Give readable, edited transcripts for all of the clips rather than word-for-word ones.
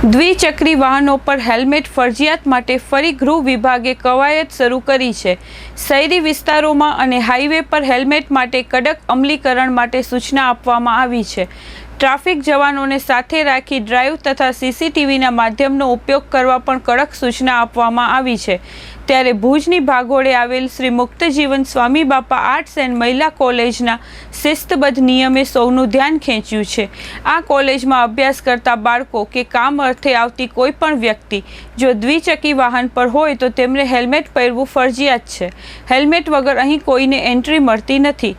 દ્વિચક્રી વાહનો પર હેલ્મેટ ફરજિયાત માટે ફરી ગૃહ વિભાગે કવાયત શરૂ કરી છે। શહેરી વિસ્તારોમાં અને હાઈવે પર હેલ્મેટ માટે કડક અમલીકરણ માટે સૂચના આપવામાં આવી છે। ટ્રાફિક જવાનોને સાથે રાખી ડ્રાઈવ તથા સીસીટીવીના માધ્યમનો ઉપયોગ કરવા પણ કડક સૂચના આપવામાં આવી છે। ત્યારે ભુજની ભાગોળે આવેલ શ્રી મુક્તજીવન સ્વામી બાપા આર્ટ્સ એન્ડ મહિલા કોલેજના શિસ્તબદ્ધ નિયમે સૌનું ધ્યાન ખેંચ્યું છે। આ કોલેજમાં અભ્યાસ કરતા બાળકો કે કામ અર્થે આવતી કોઈ પણ વ્યક્તિ જો દ્વિચક્રી વાહન પર હોય તો તેમણે હેલ્મેટ પહેરવું ફરજિયાત છે। હેલ્મેટ વગર અહીં કોઈને એન્ટ્રી મળતી નથી।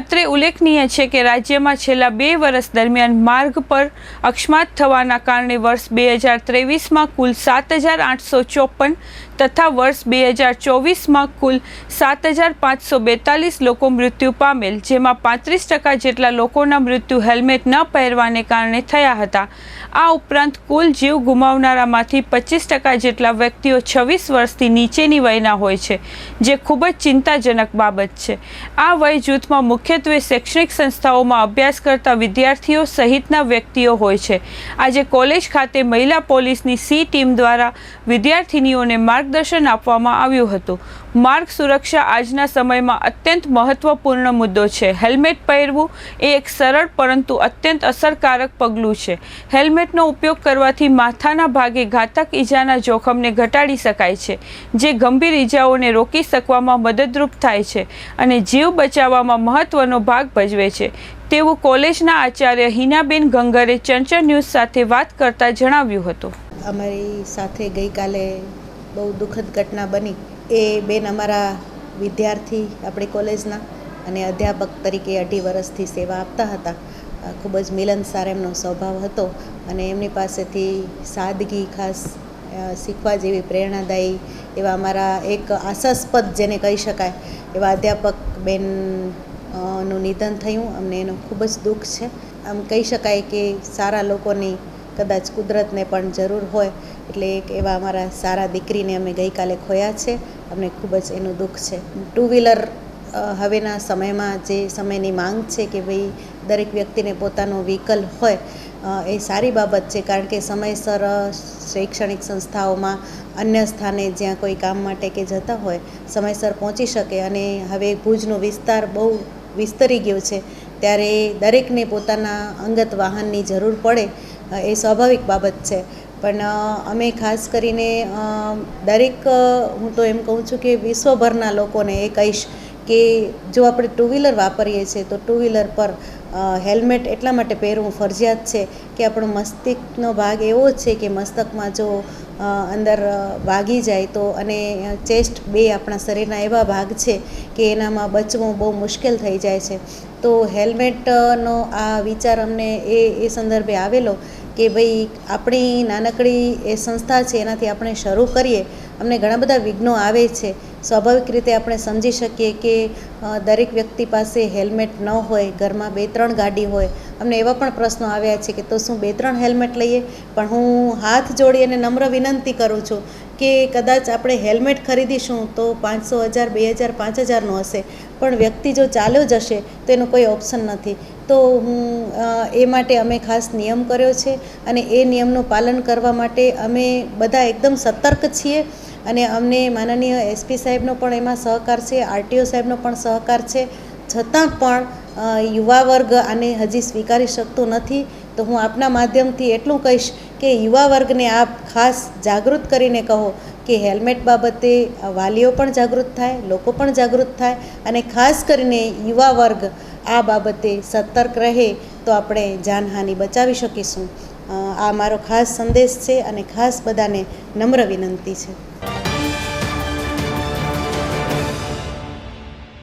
અત્રે ઉલ્લેખનીય છે કે રાજ્યમાં છેલ્લા 2 વર્ષ દરમિયાન માર્ગ પર અકસ્માત થવાના કારણે વર્ષ 2023માં કુલ 7,854 તથા વર્ષ 2024માં કુલ 7,542 લોકો મૃત્યુ પામેલ, જેમાં 35% જેટલા લોકોના મૃત્યુ હેલ્મેટ ન પહેરવાને કારણે થયા હતા। આ ઉપરાંત કુલ જીવ ગુમાવનારામાંથી 25% જેટલા વ્યક્તિઓ 26 વર્ષથી નીચેની વયના હોય છે, જે ખૂબ જ ચિંતાજનક બાબત છે। આ વય જૂથમાં મુખ્યત્વે શૈક્ષણિક સંસ્થાઓમાં અભ્યાસ કરતા વિદ્યાર્થીઓ સહિતના વ્યક્તિઓ હોય છે। આજે કોલેજ ખાતે મહિલા પોલીસની સી ટીમ દ્વારા વિદ્યાર્થિનીઓને માર્ગદર્શન આપવામાં આવ્યું હતું। માર્ગ સુરક્ષા આજના સમયમાં અત્યંત મહત્વપૂર્ણ મુદ્દો છે। હેલ્મેટ પહેરવું એ એક સરળ પરંતુ અત્યંત અસરકારક પગલું છે। હેલ્મેટનો ઉપયોગ કરવાથી માથાના ભાગે ઘાતક ઈજાના જોખમને ઘટાડી શકાય છે, જે ગંભીર ઈજાઓને રોકી શકવામાં મદદરૂપ થાય છે અને જીવ બચાવવામાં મહત્વનો ભાગ ભજવે છે, તેવું કોલેજના આચાર્ય હિનાબેન ગંગરે ચંચળ ન્યૂઝ સાથે વાત કરતા જણાવ્યું હતું। અમારી સાથે ગઈકાલે બહુ દુઃખદ ઘટના બની। એ બેન અમારા વિદ્યાર્થી આપણી કોલેજના અને અધ્યાપક તરીકે 2.5 વર્ષથી સેવા આપતા હતા। ખૂબ જ મિલનસાર એમનો સ્વભાવ હતો અને એમની પાસેથી સાદગી ખાસ શીખવા જેવી પ્રેરણાદાયી એવા અમારા એક આશાસ્પદ જેને કહી શકાય એવા અધ્યાપક બેન નું નિધન થયું। અમને એનું ખૂબ જ દુઃખ છે। આમ કહી શકાય કે સારા લોકોની કદાચ કુદરતને પણ જરૂર હોય, એટલે એક એવા અમારા સારા દીકરીને અમે ગઈકાલે ખોયા છે। અમને ખૂબ જ એનું દુઃખ છે। 2 વ્હીલર હવેના સમયમાં જે સમયની માંગ છે કે ભાઈ દરેક વ્યક્તિને પોતાનો વ્હીકલ હોય, એ સારી બાબત છે, કારણ કે સમયસર શૈક્ષણિક સંસ્થાઓમાં અન્ય સ્થાને જ્યાં કોઈ કામ માટે કે જતા હોય સમયસર પહોંચી શકે। અને હવે ભુજનો વિસ્તાર બહુ વિસ્તરી ગયો છે, ત્યારે દરેકને પોતાના અંગત વાહનની જરૂર પડે એ સ્વાભાવિક બાબત છે। પણ અમે ખાસ કરીને દરેક, હું તો એમ કહું છું કે વિશ્વભરના લોકોને એ કહીશ કે જો આપણે 2 વ્હીલર વાપરીએ છીએ તો 2 વ્હીલર પર હેલ્મેટ એટલા માટે પહેરવું ફરજિયાત છે કે આપણો મસ્તિષ્કનો ભાગ એવો છે કે મસ્તકમાં જો અંદર વાગી જાય તો, અને ચેસ્ટ 2 આપણા શરીરના એવા ભાગ છે કે એનામાં બચવું બહુ મુશ્કેલ થઈ જાય છે। તો હેલ્મેટનો આ વિચાર અમને એ સંદર્ભે આવેલો કે ભાઈ આપણી નાનકડી એ સંસ્થા છે એનાથી આપણે શરૂ કરીએ। અમને ઘણા બધા વિઘ્નો આવે છે, સ્વાભાવિક રીતે આપણે સમજી શકીએ કે દરેક વ્યક્તિ પાસે હેલ્મેટ ન હોય, ઘરમાં 2-3 ગાડી હોય। અમને એવા પણ પ્રશ્નો આવ્યા છે કે તો શું 2-3 હેલ્મેટ લઈએ? પણ હું હાથ જોડી અને નમ્ર વિનંતી કરું છું કે કદાચ આપણે હેલ્મેટ ખરીદીશું તો 500, 1000, 2000, 5000નું હશે, પણ વ્યક્તિ જો ચાલ્યો જશે તો એનો કોઈ ઓપ્શન નથી। તો હું એ માટે અમે ખાસ નિયમ કર્યો છે અને એ નિયમનું પાલન કરવા માટે અમે બધા એકદમ સતર્ક છીએ। અને અમને માનનીય એસપી સાહેબનો પણ એમાં સહકાર છે, આરટીઓ સાહેબનો પણ સહકાર છે, છતાં પણ યુવા વર્ગ આને હજી સ્વીકારી શકતો નથી। તો હું આપના માધ્યમથી એટલું કહીશ કે યુવા વર્ગને આપ ખાસ જાગૃત કરીને કહો કે હેલ્મેટ બાબતે વાલીઓ પણ જાગૃત થાય, લોકો પણ જાગૃત થાય, અને ખાસ કરીને યુવા વર્ગ આ બાબતે સતર્ક રહે તો આપણે જાનહાનિ બચાવી શકીશું। આ મારો ખાસ સંદેશ છે અને ખાસ બધાને નમ્ર વિનંતી છે।